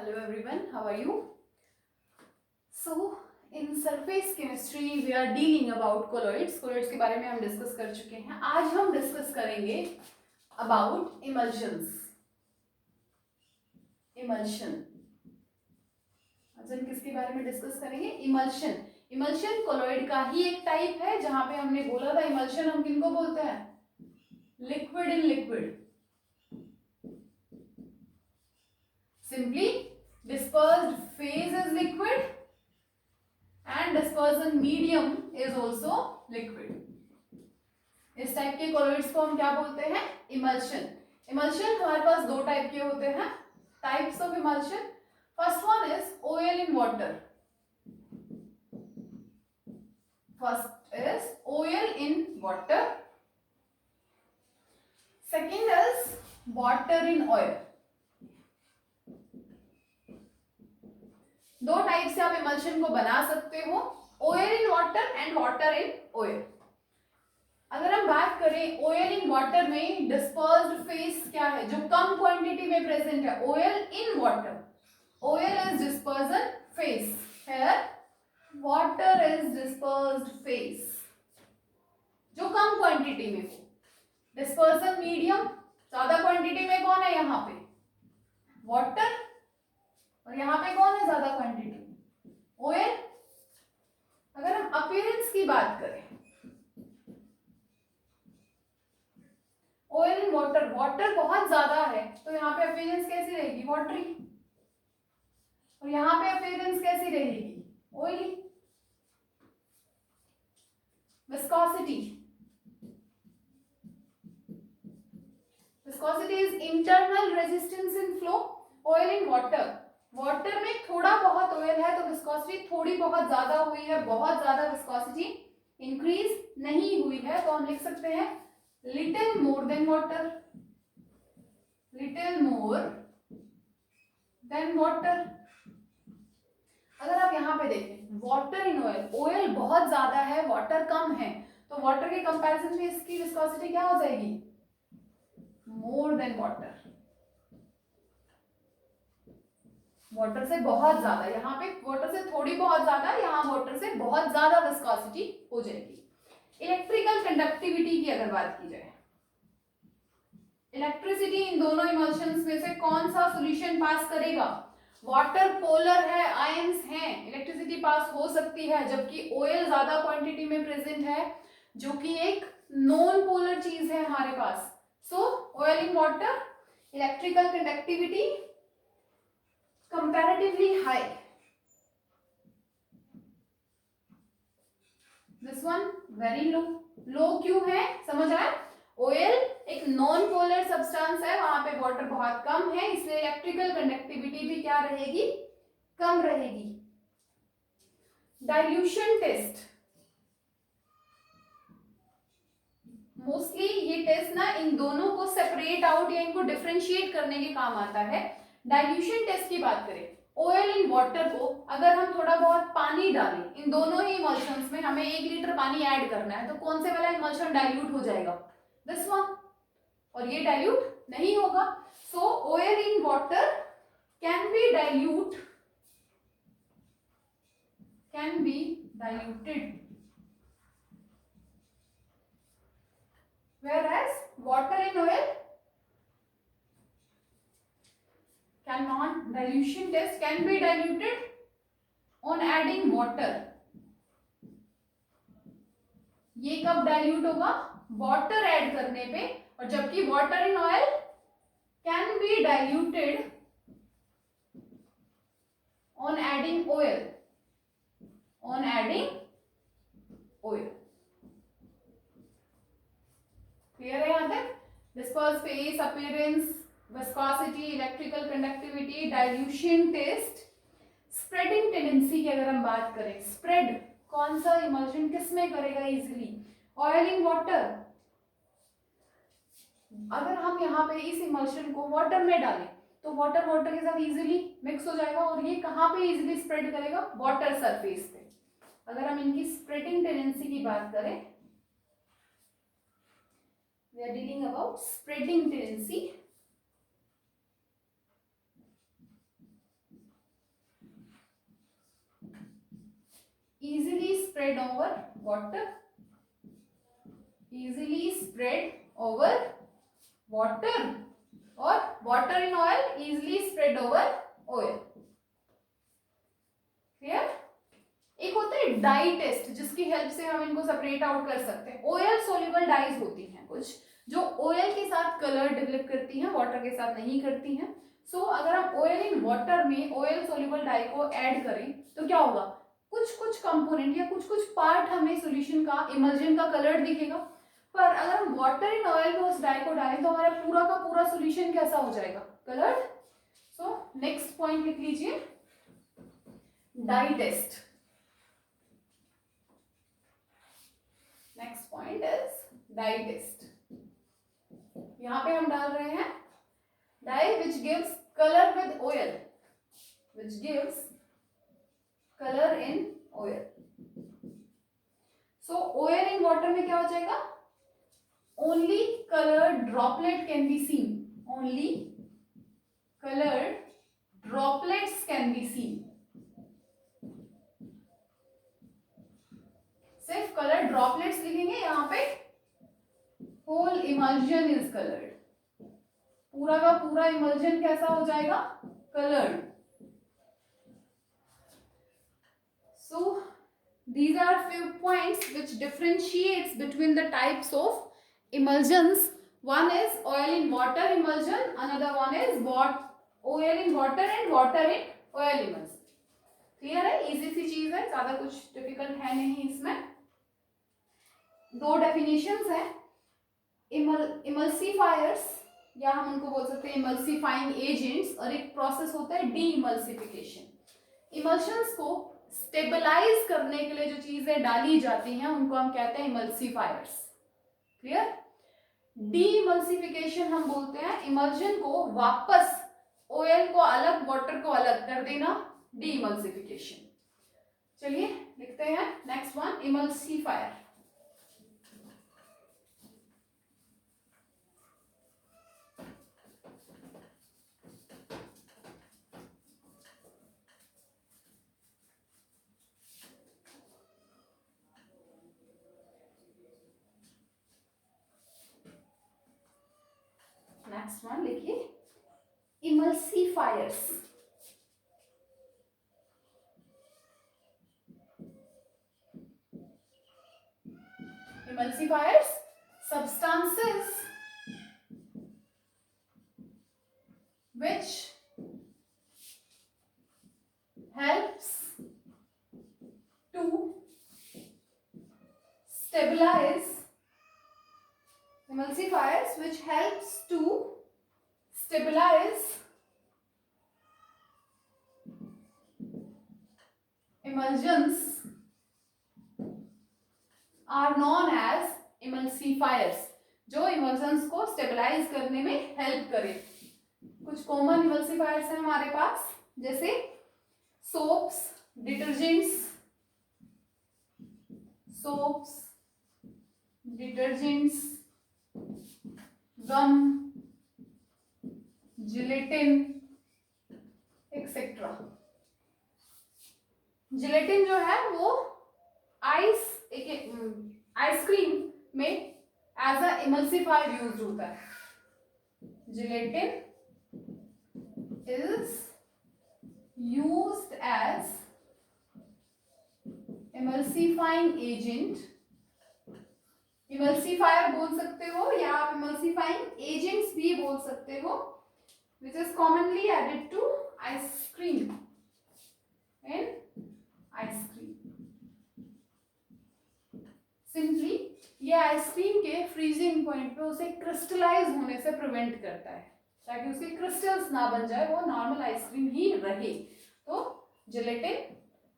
Hello everyone, how are you? So in surface chemistry we are dealing about colloids. Colloids के बारे में हम discuss कर चुके हैं. आज हम डिस्कस करेंगे about emulsions. Emulsion. आज हम किसके बारे में डिस्कस करेंगे? Emulsion. Emulsion colloid का ही एक टाइप है. जहां पे हमने बोला था emulsion हम किनको बोलते हैं? Liquid in liquid. Simply dispersed phase is liquid and dispersion medium is also liquid. इस टाइप के colloids को हम क्या बोलते हैं? Emulsion. Emulsion हमारे पास दो टाइप के होते हैं. Types of emulsion. First one is oil in water. First is oil in water. Second is water in oil. दो टाइप से आप इमल्शन को बना सकते हो, oil in water and water in oil. अगर हम बात करें ऑयल इन वाटर में डिस्पर्स्ड फेस क्या है जो कम क्वांटिटी में प्रेजेंट है? Oil in water. Oil is dispersion face, here water is dispersed phase जो कम क्वांटिटी में हो. डिस्पर्सन मीडियम, ज्यादा क्वांटिटी में कौन है यहाँ पे? वाटर. और यहाँ पे कौन है ज्यादा क्वांटिटी? ऑयल. अगर हम अपीयरेंस की बात करें, ऑयल इन वाटर, वाटर बहुत ज्यादा है तो यहाँ पे अपीयरेंस कैसी रहेगी? वाटरी. और यहाँ पे अपीयरेंस कैसी रहेगी? Oily. Viscosity. Viscosity is internal resistance in flow. Oil in water, water में थोड़ा बहुत ऑयल है तो विस्कोसिटी थोड़ी बहुत ज्यादा हुई है, बहुत ज्यादा विस्कोसिटी इंक्रीज नहीं हुई है, तो हम लिख सकते हैं little more than water. Little more than water. अगर आप यहाँ पे देखें वाटर इन ऑयल, ऑयल बहुत ज्यादा है, वाटर कम है, तो वाटर के कंपैरिजन में इसकी विस्कोसिटी क्या हो जाएगी? More than water. वाटर से बहुत ज्यादा, यहाँ पे वाटर से थोड़ी बहुत ज्यादा, यहाँ वाटर से बहुत ज्यादा विस्कोसिटी हो जाएगी. इलेक्ट्रिकल कंडक्टिविटी की अगर बात की जाए, इलेक्ट्रिसिटी इन दोनों इमल्शंस में से कौन सा सॉल्यूशन पास करेगा? वाटर पोलर है, आयंस हैं, इलेक्ट्रिसिटी पास हो सकती है, जबकि ऑयल ज्यादा क्वांटिटी में प्रेजेंट है जो कि एक नॉन पोलर चीज है हमारे पास. So oil in water, electrical conductivity comparatively high. This one very low. Low क्यों है? समझ आया? ऑयल एक नॉन पोलर सब्सटेंस है, वहां पे वाटर बहुत कम है, इसलिए इलेक्ट्रिकल कंडक्टिविटी भी क्या रहेगी? कम रहेगी. डाइल्यूशन टेस्ट, मोस्टली ये टेस्ट ना इन दोनों को सेपरेट आउट या इनको डिफरेंशिएट करने के काम आता है. डाइल्यूशन टेस्ट की बात करें, ऑयल इन वाटर को अगर हम थोड़ा बहुत पानी डालें, इन दोनों ही इमल्शंस में हमें 1 लीटर पानी ऐड करना है, तो कौन से वाला इमल्शन डाइल्यूट हो जाएगा? This one. और ये डाइल्यूट नहीं होगा. सो oil in water can be diluted, whereas water in oil cannot. Dilution test can be diluted on adding water. ये कब डाइल्यूट होगा? वाटर ऐड करने पे. और जबकि water in oil can be diluted on adding oil. Clear है यहां तक? Disperse phase, appearance, viscosity, electrical conductivity, dilution test. Spreading tendency की अगर हम बात करें, स्प्रेड कौन सा इमल्शन किस में करेगा इजीली? Oil in water. अगर हम यहाँ पे इस इमल्शन को वाटर में डालें तो वाटर के साथ इजीली मिक्स हो जाएगा, और ये कहाँ पे इजीली स्प्रेड करेगा? वाटर सरफेस पे. अगर हम इनकी स्प्रेडिंग टेंडेंसी की बात करें, we are dealing about spreading tendency. easily spread over water, easily spread over water, और water in oil easily spread over oil. Clear? एक होता है डाई टेस्ट, जिसकी हेल्प से हम इनको सेपरेट आउट कर सकते हैं. ऑयल सोल्यूबल डाइज होती हैं कुछ, जो ऑयल के साथ कलर डेवलप करती हैं, वाटर के साथ नहीं करती हैं. सो अगर हम ऑयल इन वाटर में ऑयल सोल्यूबल डाई को ऐड करें तो क्या होगा, कुछ कुछ कंपोनेंट या कुछ कुछ पार्ट हमें सॉल्यूशन का, इमल्जन का कलर दिखेगा. पर अगर हम वाटर इन ऑयल में उस डाई को डालें तो हमारा पूरा का पूरा सॉल्यूशन कैसा हो जाएगा, कलर्ड. सो नेक्स्ट पॉइंट लिख लीजिए, dye test. Next point is dye test. यहां पे हम डाल रहे हैं dye which gives colour with oil, which gives colour in oil. So oil in water में क्या हो जाएगा, only colour droplet can be seen, only colour droplets can be seen. सिर्फ कलर ड्रॉपलेट्स लिखेंगे यहां पे, होल इमल्जन इज कलर्ड, पूरा का पूरा इमल्जन कैसा हो जाएगा, coloured. So these are few points which differentiates between the types of emulsions. One is oil in water emulsion, another one is oil in water and water in oil emulsion. Clear है, easy सी चीज है, ज्यादा कुछ difficult है नहीं इसमें. दो definitions है, इमल्सिफायर्स या हम उनको बोल सकते हैं इमल्सिफाइंग एजेंट्स, और एक प्रोसेस होता है डी इमल्सिफिकेशन. इमल्शंस को स्टेबलाइज करने के लिए जो चीजें डाली जाती हैं उनको हम कहते हैं इमल्सिफायर्स. क्लियर? डी इमल्सिफिकेशन हम बोलते हैं इमल्शन को वापस ऑयल को अलग, वाटर को अलग कर देना, डी इमल्सिफिकेशन. चलिए लिखते हैं next one, emulsifier. Next one लिखिए, emulsifiers. Emulsifiers, substances which helps to stabilize, emulsifiers which helps to stabilize emulsions are known as emulsifiers. जो इमल्शंस को स्टेबलाइज करने में हेल्प करे. कुछ कॉमन इमल्सिफायर्स हैं हमारे पास, जैसे सोप्स, डिटर्जेंट्स, सोप्स, डिटर्जेंट्स, गम, जिलेटिन एक्सेट्रा. जिलेटिन जो है वो आइसक्रीम में एज अ इमल्सिफायर यूज होता है. Gelatin is used as emulsifying agent. Emulsifier बोल सकते हो या आप इमल्सिफाइंग एजेंट्स भी बोल सकते हो, which is commonly added to ice cream and ice cream. Simply ये आइसक्रीम के फ्रीजिंग पॉइंट पे उसे क्रिस्टलाइज होने से प्रिवेंट करता है, ताकि उसके क्रिस्टल्स ना बन जाए, वो नॉर्मल आइसक्रीम ही रहे. तो जिलेटिन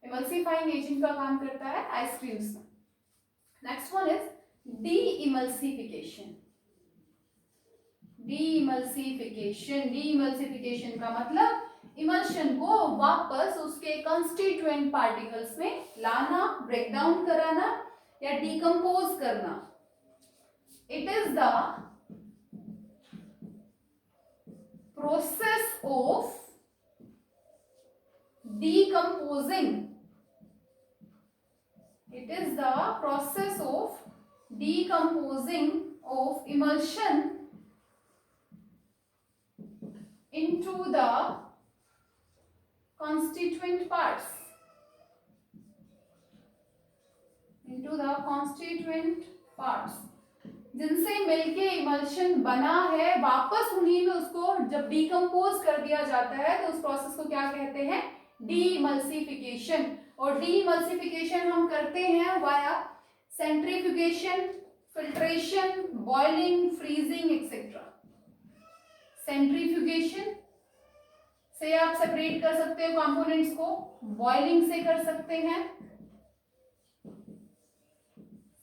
इमल्सिफाइंग एजेंट का काम करता है आइसक्रीम्स में. Next one is D emulsification. D emulsification का मतलब इमल्शन को वापस उसके कंस्टिट्यूएंट पार्टिकल्स में लाना, ब्रेक डाउन कराना या डिकम्पोज करना. It is the process of decomposing is the process of decomposing of emulsion into the constituent parts, जिनसे मिलके इमल्शन बना है, वापस उन्हीं में उसको जब डिकम्पोज कर दिया जाता है तो उस प्रोसेस को क्या कहते हैं? डीइमल्सिफिकेशन। और डीइमल्सिफिकेशन हम करते हैं via centrifugation, filtration, boiling, freezing etcetera. Centrifugation से आप सेपरेट कर सकते हो कंपोनेंट्स को, बॉइलिंग से कर सकते हैं,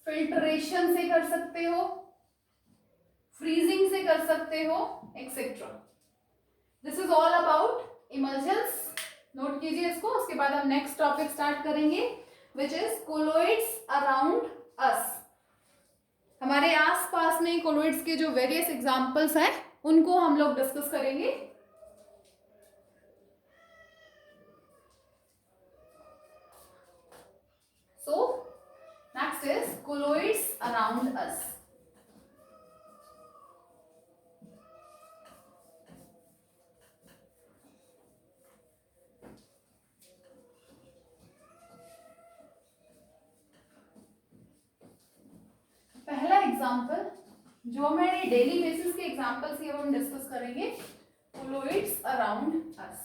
फिल्ट्रेशन से कर सकते हो, फ्रीजिंग से कर सकते हो etcetera. This is all about emulsions. Note कीजिए इसको। उसके बाद हम नेक्स्ट टॉपिक स्टार्ट करेंगे which is colloids around us. हमारे आसपास में कोलोइड्स के जो वेरियस एग्जांपल्स हैं उनको हम लोग डिस्कस करेंगे। So next is colloids around us. पहला एग्जांपल जो हमारे डेली बेसिस के एग्जांपल्स ही हम डिस्कस करेंगे, colloids around us।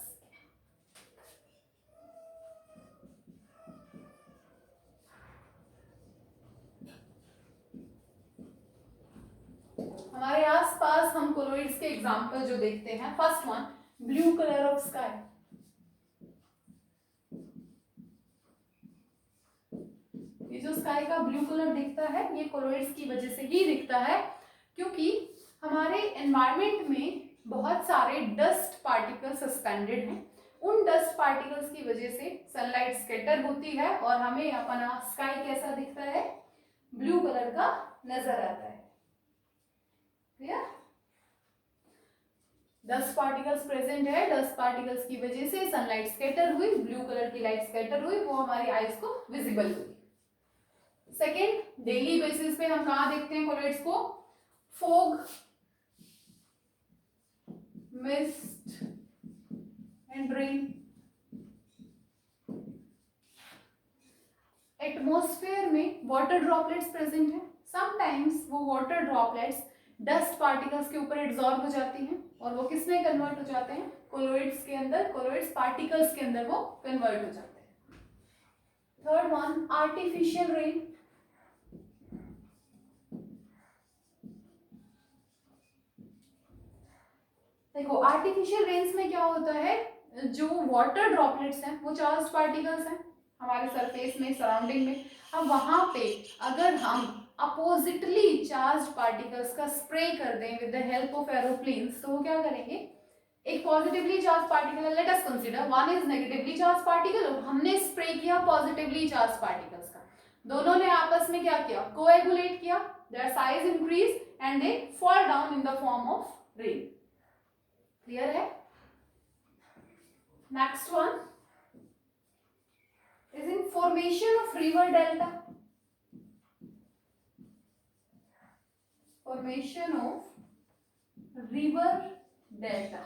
हमारे आसपास हम कोलोइड्स के एग्जांपल जो देखते हैं, first one blue colour of sky. ये जो स्काई का ब्लू कलर दिखता है ये कोलोइड्स की वजह से ही दिखता है, क्योंकि हमारे एनवायरनमेंट में बहुत सारे डस्ट पार्टिकल्स सस्पेंडेड हैं। उन डस्ट पार्टिकल्स की वजह से सनलाइट स्कैटर होती है और हमें अपना स्काई कैसा दिखता है? ब्लू कलर का नजर आता है। डस्ट पार्टिकल्स प्रेजेंट है, डस्ट पार्टिकल्स की वजह से सनलाइट स्कैटर हुई, ब्लू कलर की लाइट स्कैटर हुई, वो हमारी आईज को विजिबल हुई। सेकेंड, डेली बेसिस पे हम कहाँ देखते हैं कोलोइड्स को? Fog, mist and rain. Atmosphere में वाटर ड्रॉपलेट्स प्रेजेंट हैं। समटाइम्स वो वाटर ड्रॉपलेट्स डस्ट पार्टिकल्स के ऊपर एब्जॉर्ब हो जाती हैं और वो किस में कन्वर्ट हो जाते हैं? कोलोइड्स के अंदर, कोलोइड्स पार्टिकल्स के अंदर वो कन्वर्ट हो जाते हैं। Third one, artificial rain. देखो आर्टिफिशियल रेन्स में क्या होता है, जो वाटर ड्रॉपलेट्स हैं वो चार्ज पार्टिकल्स हैं हमारे सरफेस में, सराउंडिंग में। अब वहां पे अगर हम अपोजिटली चार्ज पार्टिकल्स का स्प्रे कर दें with the help of aeroplanes, तो वो क्या करेंगे? एक positively charge particle, let us consider one is negatively charge particle, और हमने स्प्रे किया पॉजिटिवली चार्ज पार्टिकल्स का। दोनों ने आपस में क्या किया? कोएगुलेट किया, their size increase and they fall down in the form of rain. Clear है? Next one is in formation of river delta. Formation of river delta.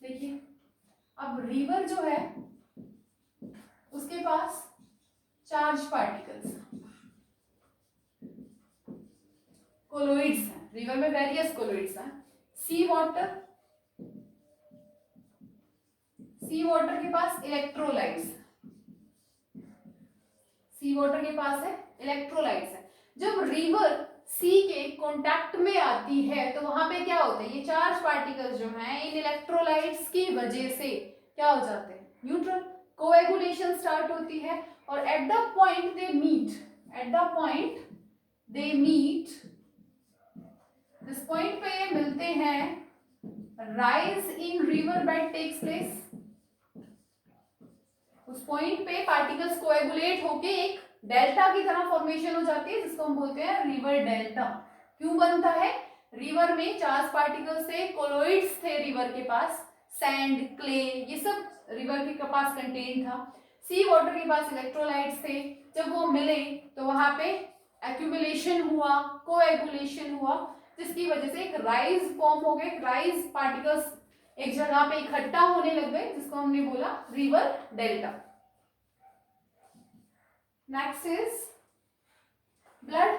देखिए अब रिवर जो है उसके पास चार्ज पार्टिकल्स, कोलोइड्स हैं। रिवर में various colloids हैं। सी water, सी water के पास इलेक्ट्रोलाइट्स, सी वाटर के पास है इलेक्ट्रोलाइट्स है। जब रिवर सी के कांटेक्ट में आती है तो वहां पे क्या होता है? ये चार्ज पार्टिकल्स जो हैं इन इलेक्ट्रोलाइट्स की वजह से क्या हो जाते हैं? न्यूट्रल। कोएगुलेशन स्टार्ट होती है और at the point they meet, at the point they meet, जिस पॉइंट पे ये मिलते हैं, rise in river bed takes place. उस पॉइंट पे पार्टिकल्स कोएगुलेट होके एक डेल्टा की तरह फॉर्मेशन हो जाती है, जिसको हम बोलते हैं रिवर डेल्टा। क्यों बनता है? रिवर में चार्ज पार्टिकल्स थे, कोलोइड्स थे रिवर के पास, सैंड, क्ले, ये सब रिवर के पास कंटेन था। सी वाटर के पास इलेक्ट्रोलाइट्स थे, जब वो मिले तो वहां पे एक्यूमुलेशन हुआ, कोएगुलेशन हुआ, जिसकी वजह से एक राइज फॉर्म हो गए, राइज पार्टिकल्स एक जगह पे इकट्ठा होने लग गए, जिसको हमने बोला river delta. Next is blood.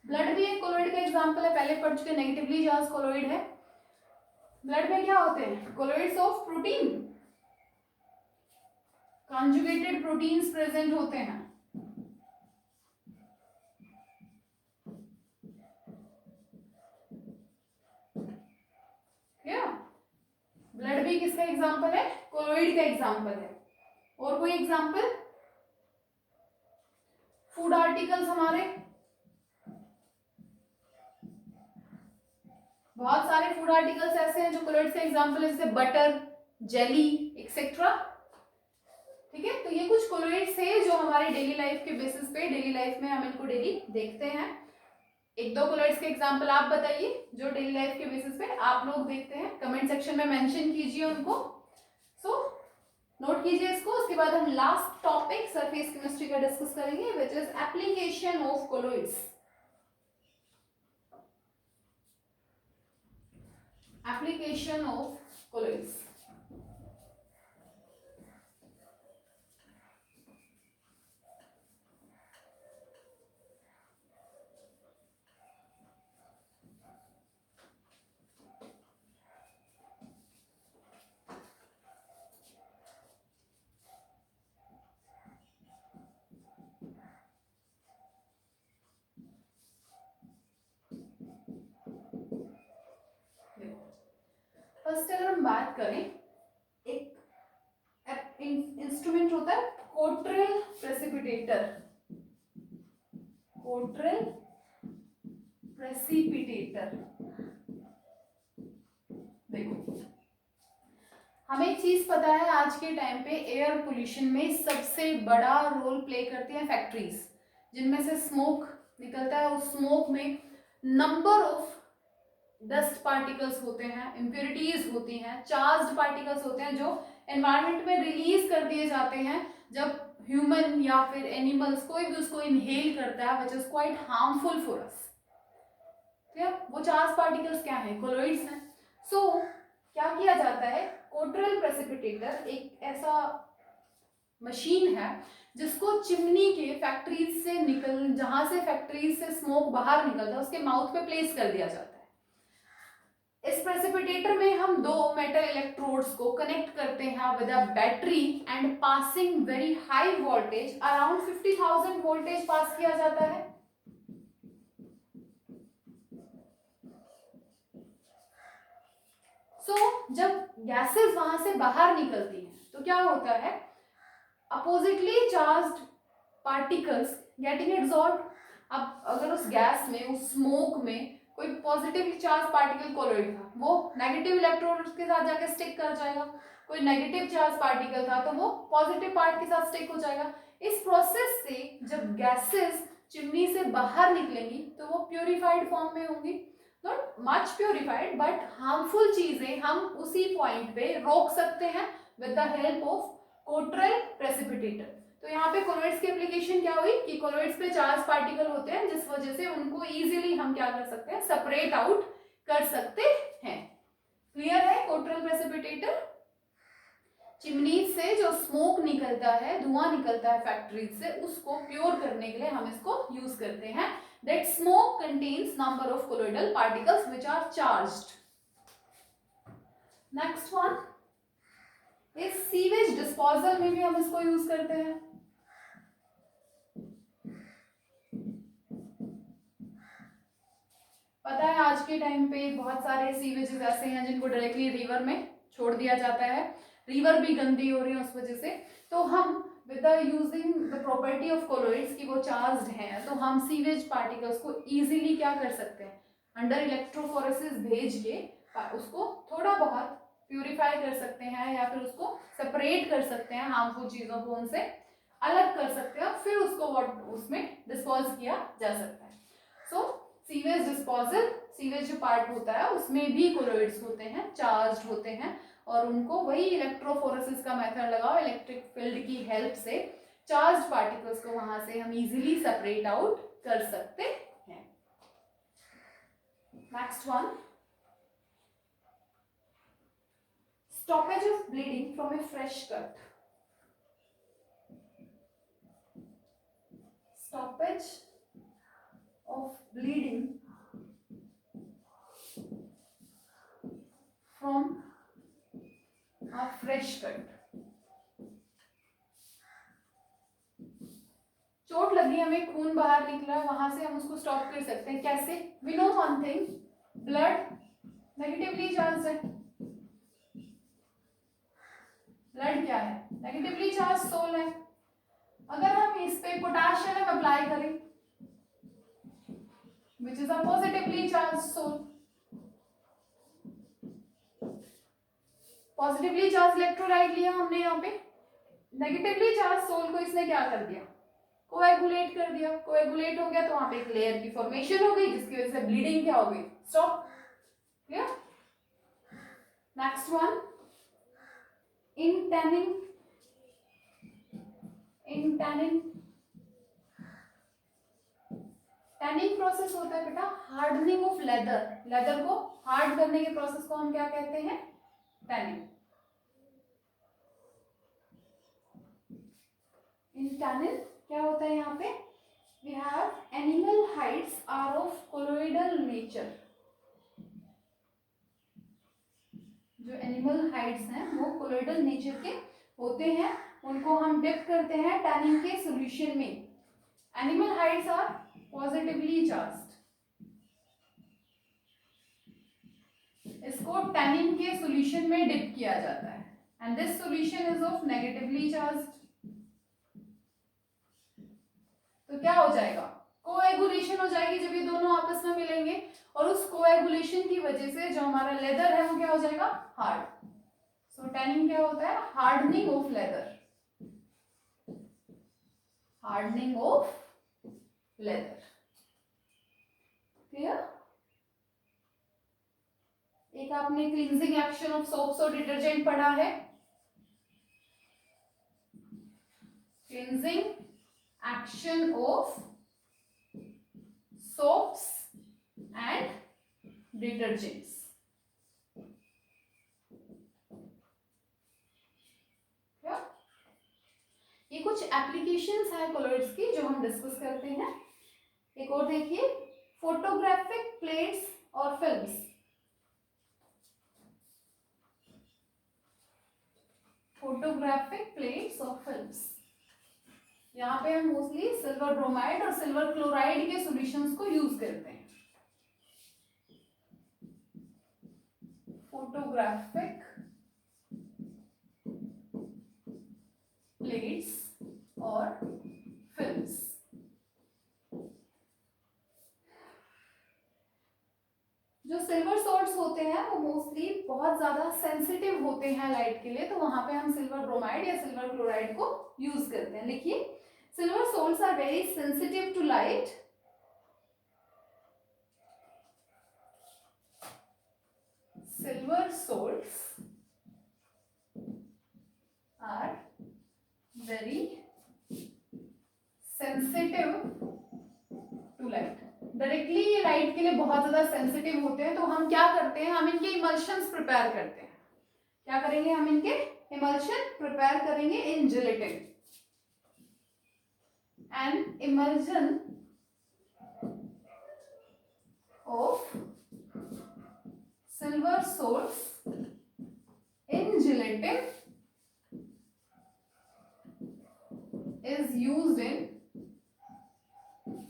Blood भी एक कोलोइड का एग्जांपल है, पहले पढ़ चुके, नेगेटिवली चार्ज कोलोइड है। ब्लड में क्या होते हैं? Colloids of protein, conjugated proteins present होते हैं। क्या ब्लड भी किसका एग्जांपल है? कोलोइड का एग्जांपल है। और कोई एग्जांपल? फूड आर्टिकल्स हमारे, बहुत सारे फूड आर्टिकल्स ऐसे हैं जो कोलोइड्स के एग्जांपल है, जैसे बटर, जेली एक्सेट्रा। ठीक है, तो ये कुछ कोलोइड्स थे जो हमारे डेली लाइफ के बेसिस पे, डेली लाइफ में हम इनको डेली देखते हैं। एक दो कोलोइड्स के एग्जांपल आप बताइए जो डेली लाइफ के बेसिस पे आप लोग देखते हैं, कमेंट सेक्शन में मेंशन कीजिए उनको। सो नोट कीजिए इसको। उसके बाद हम लास्ट टॉपिक सरफेस केमिस्ट्री का डिस्कस करेंगे, which is application of colloids. Application of colloids. First अगर हम बात करें, एक इंस्ट्रूमेंट होता है कोट्रेल प्रेसिपिटेटर। Cottrell precipitator. देखो, हमें एक चीज पता है, आज के टाइम पे एयर पोल्यूशन में सबसे बड़ा रोल प्ले करती हैं फैक्ट्रीज, जिनमें से स्मोक निकलता है। उस स्मोक में नंबर ऑफ डस्ट पार्टिकल्स होते हैं, इम्प्योरिटीज होती हैं, चार्ज्ड पार्टिकल्स होते हैं, जो एनवायरनमेंट में रिलीज कर दिए जाते हैं जब ह्यूमन या फिर एनिमल्स कोई भी उसको इनहेल करता है, which is quite harmful for us. ठीक है, वो चार्ज पार्टिकल्स क्या हैं? कोलोइड्स हैं। सो क्या किया जाता है, कोट्रेल प्रेसिपिटेटर एक ऐसा मशीन है जिसको चिमनी के फैक्ट्रीज से जहां से फैक्ट्रीज से स्मोक बाहर निकलता है, उसके माउथ पे प्लेस कर दिया जाता है। इस प्रेसिपिटेटर में हम दो मेटल इलेक्ट्रोड्स को कनेक्ट करते हैं with a battery and passing very high voltage, around 50,000 voltage pass किया जाता है। जब गैसेस वहां से बाहर निकलती हैं तो क्या होता है, oppositely charged particles getting absorbed. अब अगर उस गैस में, उस स्मोक में कोई पॉजिटिवली चार्ज पार्टिकल कोलोइड था, वो नेगेटिव इलेक्ट्रॉन के साथ जाके स्टिक कर जाएगा। कोई नेगेटिव चार्ज पार्टिकल था तो वो पॉजिटिव पार्ट के साथ स्टिक हो जाएगा। इस प्रोसेस से जब गैसेस चिमनी से बाहर निकलेंगी तो वो प्योरीफाइड फॉर्म में होंगी, not much purified but harmful चीजें हम उसी पॉइंट पे रोक सकते हैं with the help of Cottrell precipitator. तो यहाँ पे कोलोइड्स की एप्लीकेशन क्या हुई कि कोलोइड्स पे चार्ज पार्टिकल होते हैं, जिस वजह से उनको इजीली हम क्या कर सकते हैं, सेपरेट आउट कर सकते हैं। क्लियर है? कोट्रेल प्रेसिपिटेटर चिमनी से जो स्मोक निकलता है, धुआं निकलता है फैक्ट्री से, उसको प्योर करने के लिए हम इसको यूज करते हैं। That smoke contains number of colloidal particles which are charged. Next one is sewage disposal में भी हम इसको यूज करते हैं। पता है आज के टाइम पे बहुत सारे सीवेजेस ऐसे हैं जिनको डायरेक्टली रिवर में छोड़ दिया जाता है, रिवर भी गंदी हो रही है उस वजह से। तो हम with using the property of colloids की वो चार्ज्ड हैं, तो हम सीवेज पार्टिकल्स को इजीली क्या कर सकते हैं, अंडर इलेक्ट्रोफोरेसिस भेज के उसको थोड़ा बहुत प्यूरिफाई कर सकते हैं, या फिर उसको सेपरेट कर सकते हैं, हार्मफुल चीजों को उनसे अलग कर सकते हैं, फिर उसको उसमें डिस्पोज किया जा सकता है। सो सीवेज डिस्पोजल, सीवेज जो पार्ट होता है उसमें भी कोलॉइड्स होते हैं, चार्ज्ड होते हैं, और उनको वही इलेक्ट्रोफोरेसिस का मेथड लगाओ, इलेक्ट्रिक फील्ड की हेल्प से चार्ज्ड पार्टिकल्स को वहां से हम इजीली सेपरेट आउट कर सकते हैं। Next one, stoppage of bleeding from A fresh cut. Stoppage of bleeding from a fresh cut. चोट लगी, हमें खून बाहर निकला, वहां से हम उसको स्टॉप कर सकते हैं। कैसे? We know one thing, blood negatively charge है। ब्लड क्या है? नेगेटिवली चार्ज सोल है। अगर हम इस पे पोटेशियम अप्लाई करें which is a positively charge sol, positively charge electrolyte लिया हमने यहाँ पे, नेगेटिवली चार्ज सोल को इसने क्या कर दिया? कोएगुलेट कर दिया। कोएगुलेट हो गया तो वहां पे एक लेयर की फॉर्मेशन हो गई जिसकी वजह से ब्लीडिंग क्या हो गई? स्टॉप। क्लियर? नेक्स्ट वन, इन टैनिंग टैनिंग प्रोसेस होता है बेटा हार्डनिंग ऑफ लेदर। लेदर को हार्ड करने के प्रोसेस को हम क्या कहते हैं? टैनिंग। इन टैनिन क्या होता है यहाँ पे? We have animal hides are of colloidal nature. जो एनिमल हाइड्स हैं वो कोलोइडल नेचर के होते हैं, उनको हम डिप करते हैं टैनिन के सॉल्यूशन में। Animal hides are positively charged, इसको टैनिन के सॉल्यूशन में डिप किया जाता है and this solution is of negatively charged. तो क्या हो जाएगा? कोएगुलेशन हो जाएगी जब ये दोनों आपस में मिलेंगे, और उस कोएगुलेशन की वजह से जो हमारा लेदर है वो क्या हो जाएगा? हार्ड। सो टैनिंग क्या होता है? Hardening of leather, hardening of leather. Clear? एक आपने क्लींजिंग एक्शन ऑफ सोप्स और डिटर्जेंट पढ़ा है, cleansing action of soaps and detergents. ये कुछ एप्लीकेशंस है कोलॉइड्स की जो हम डिस्कस करते हैं। एक और देखिए, फोटोग्राफिक प्लेट्स और फिल्म्स। फोटोग्राफिक प्लेट्स और फिल्म्स, यहाँ पे हम मोस्टली सिल्वर ब्रोमाइड और सिल्वर क्लोराइड के सॉल्यूशंस को यूज करते हैं। फोटोग्राफिक प्लेट्स और फिल्म्स। जो सिल्वर सॉल्ट्स होते हैं वो मोस्टली बहुत ज्यादा सेंसिटिव होते हैं लाइट के लिए, तो वहां पे हम सिल्वर ब्रोमाइड या सिल्वर क्लोराइड को यूज करते हैं। देखिए, silver salts are very sensitive to light. Silver salts are very sensitive to light. Directly ये लाइट के लिए बहुत ज्यादा सेंसिटिव होते हैं, तो हम क्या करते हैं? हम इनके इमल्शंस प्रिपेयर करते हैं। क्या करेंगे? हम इनके इमल्शन प्रिपेयर करेंगे in gelatin. An emulsion of silver salts in gelatin is used in,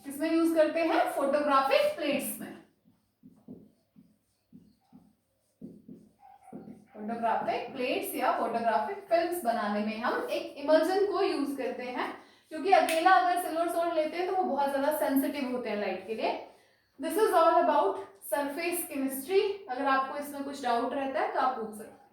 किसमें यूज करते हैं? फोटोग्राफिक प्लेट्स में। फोटोग्राफिक प्लेट्स या फोटोग्राफिक फिल्म्स बनाने में हम एक इमल्जन को यूज करते हैं, क्योंकि अकेला अगर सिल्वर सॉल्ट लेते हैं तो वो बहुत ज्यादा सेंसिटिव होते हैं लाइट के लिए। This is all about surface chemistry. अगर आपको इसमें कुछ डाउट रहता है तो आप पूछ सकते हैं।